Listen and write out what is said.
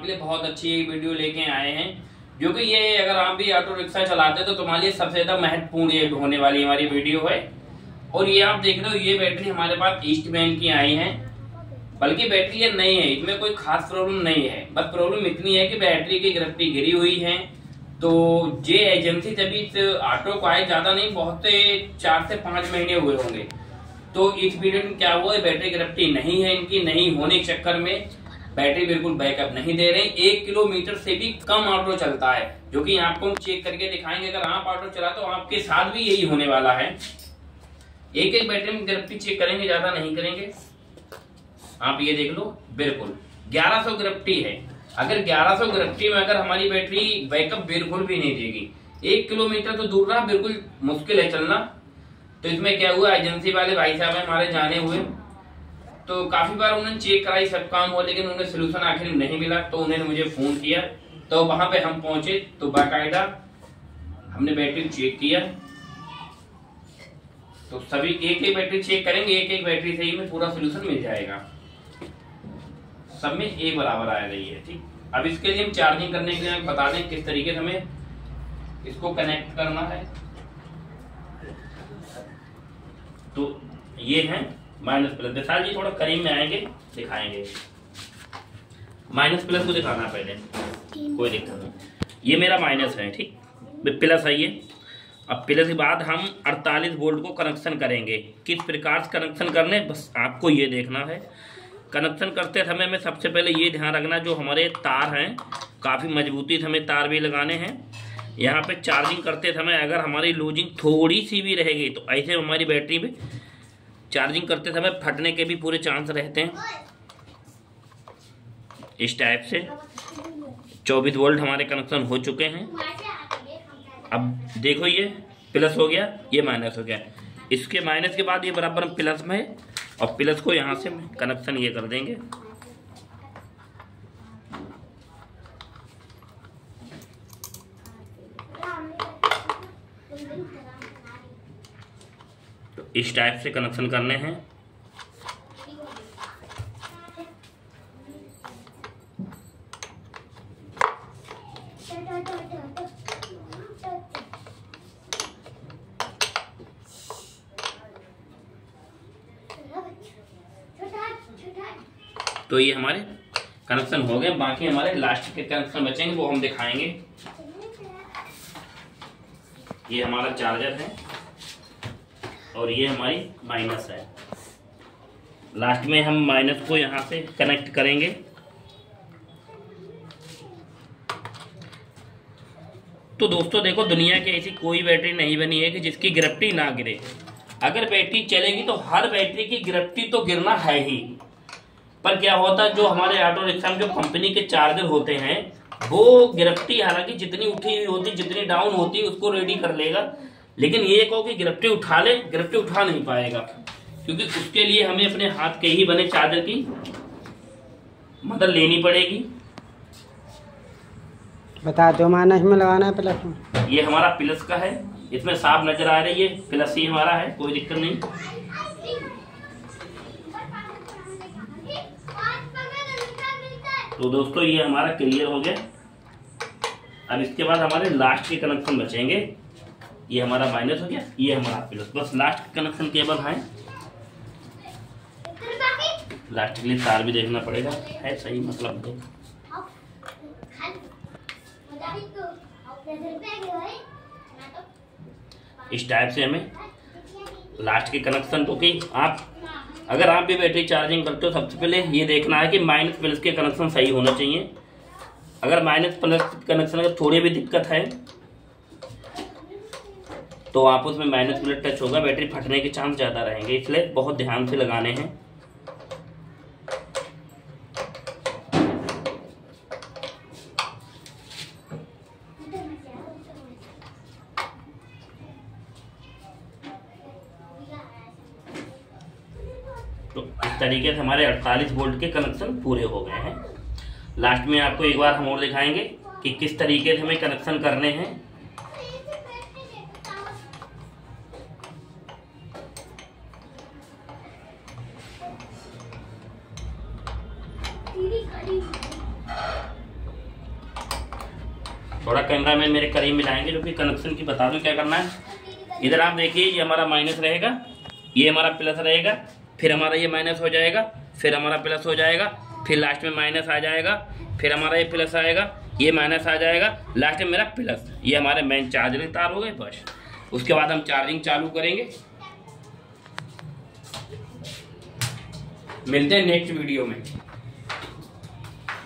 लिए बहुत अच्छी वीडियो लेके आए हैं, जो कि ये अगर आप भी ऑटो रिक्शा चलाते तो तुम्हारे लिए सबसे ज्यादा महत्वपूर्ण ये होने वाली हमारी वीडियो है। और ये आप देख रहे हो, ये बैटरी हमारे पास ईस्टमैन की आई है, बल्कि बैटरी ये नई है, इसमें कोई खास प्रॉब्लम नहीं है। बस प्रॉब्लम इतनी है कि बैटरी की ग्रिप गिरी हुई है। तो ये एजेंसी जब इस ऑटो को आए, ज्यादा नहीं, बहुत से 4 से 5 महीने हुए होंगे। तो इस पीरियड में क्या हुआ, बैटरी ग्रिप नहीं है इनकी, नहीं होने के चक्कर में बैटरी बिल्कुल बैकअप नहीं दे रही। 1 किलोमीटर से भी कम ऑटो चलता है, जो कि आपको हम चेक करके दिखाएंगे। अगर आप ऑटो चला तो आपके साथ भी यही होने वाला है। एक एक बैटरी में ग्रिप चेक करेंगे, ज्यादा नहीं करेंगे। आप ये देख लो, बिल्कुल 1100 ग्रिप्टी है। अगर 1100 ग्रिप्टी में अगर हमारी बैटरी बैकअप बिल्कुल भी नहीं देगी, 1 किलोमीटर तो दूर रहा, बिल्कुल मुश्किल है चलना। तो इसमें क्या हुआ, एजेंसी वाले भाई साहब हमारे जाने हुए, तो काफी बार उन्होंने चेक कराई, सब काम हुआ, लेकिन उन्हें सोल्यूशन आखिर नहीं मिला। तो उन्होंने मुझे फोन किया, तो वहां पे हम पहुंचे, तो बाकायदा हमने बैटरी चेक किया। तो सभी एक एक बैटरी चेक करेंगे, एक एक बैटरी से ही में पूरा सोल्यूशन मिल जाएगा। सब में एक बराबर आ रही है, ठीक। अब इसके लिए हम चार्जिंग करने के लिए बता दें किस तरीके से हमें इसको कनेक्ट करना है। तो ये है माइनस प्लस। विशाल जी थोड़ा करीब में आएंगे, दिखाएंगे। माइनस प्लस को दिखाना पहले, कोई दिक्कत नहीं। ये मेरा माइनस है, ठीक, प्लस है ये। अब प्लस के बाद हम 48 वोल्ट को कनेक्शन करेंगे। किस प्रकार से कनेक्शन करने, बस आपको ये देखना है। कनेक्शन करते समय में सबसे पहले ये ध्यान रखना, जो हमारे तार हैं काफ़ी मजबूती से हमें तार भी लगाने हैं। यहाँ पे चार्जिंग करते समय अगर हमारी लूजिंग थोड़ी सी भी रहेगी तो ऐसे हमारी बैटरी में चार्जिंग करते समय फटने के भी पूरे चांस रहते हैं। इस टाइप से 24 वोल्ट हमारे कनेक्शन हो चुके हैं। अब देखो, ये प्लस हो गया, ये माइनस हो गया। इसके माइनस के बाद ये बराबर प्लस में है, और प्लस को यहाँ से कनेक्शन ये कर देंगे। तो इस टाइप से कनेक्शन करने हैं। तो ये हमारे कनेक्शन हो गए, बाकी हमारे लास्ट के कनेक्शन बचेंगे, वो हम दिखाएंगे। ये हमारा चार्जर है और ये हमारी माइनस है। लास्ट में हम माइनस को यहाँ से कनेक्ट करेंगे। तो दोस्तों देखो, दुनिया की ऐसी कोई बैटरी नहीं बनी है कि जिसकी ग्रिप्टी ना गिरे। अगर बैटरी चलेगी तो हर बैटरी की ग्रिप्टी तो गिरना है ही। पर क्या होता है, जो हमारे ऑटो रिक्शा में जो कंपनी के चार्जर होते हैं, वो ग्रिप्टी हालांकि जितनी उठी हुई होती, जितनी डाउन होती, उसको रेडी कर लेगा। लेकिन ये कहो कि ग्रिप्टी उठा ले, ग्रिप्टी उठा नहीं पाएगा, क्योंकि उसके लिए हमें अपने हाथ के ही बने चार्जर की मदद लेनी पड़ेगी। बता दो, माइनस में लगाना है प्लस में। ये हमारा प्लस का है, इसमें साफ नजर आ रही है, प्लस ही हमारा है, कोई दिक्कत नहीं। तो दोस्तों ये हमारा क्लियर हो गया। अब इसके बाद हमारे लास्ट के कनेक्शन बचेंगे। ये हमारा माइनस हो गया, ये हमारा प्लस। बस लास्ट कनेक्शन केबल है, लास्ट के लिए तार भी देखना पड़ेगा है सही, मतलब दो। इस टाइप से हमें लास्ट के कनेक्शन, तो कि आप अगर आप भी बैटरी चार्जिंग करते हो, सबसे पहले ये देखना है कि माइनस प्लस के कनेक्शन सही होना चाहिए। अगर माइनस प्लस कनेक्शन अगर थोड़ी भी दिक्कत है तो आप उसमें माइनस प्लस टच होगा, बैटरी फटने के चांस ज़्यादा रहेंगे, इसलिए बहुत ध्यान से लगाने हैं। तो इस तरीके से हमारे 48 वोल्ट के कनेक्शन पूरे हो गए हैं। लास्ट में आपको एक बार हम और दिखाएंगे कि किस तरीके से हमें कनेक्शन करने हैं। थोड़ा कैमरामैन मेरे करीब मिलाएंगे, जो कि कनेक्शन की बता दूं क्या करना है। इधर आप देखिए, ये हमारा माइनस रहेगा, ये हमारा प्लस रहेगा, फिर हमारा ये माइनस हो जाएगा, फिर हमारा प्लस हो जाएगा, फिर लास्ट में माइनस आ जाएगा, फिर हमारा ये प्लस आएगा, ये माइनस आ जाएगा, लास्ट में मेरा प्लस। ये हमारे मेन चार्जिंग तार हो गए बस। उसके बाद हम चार्जिंग चालू करेंगे। मिलते हैं नेक्स्ट वीडियो में।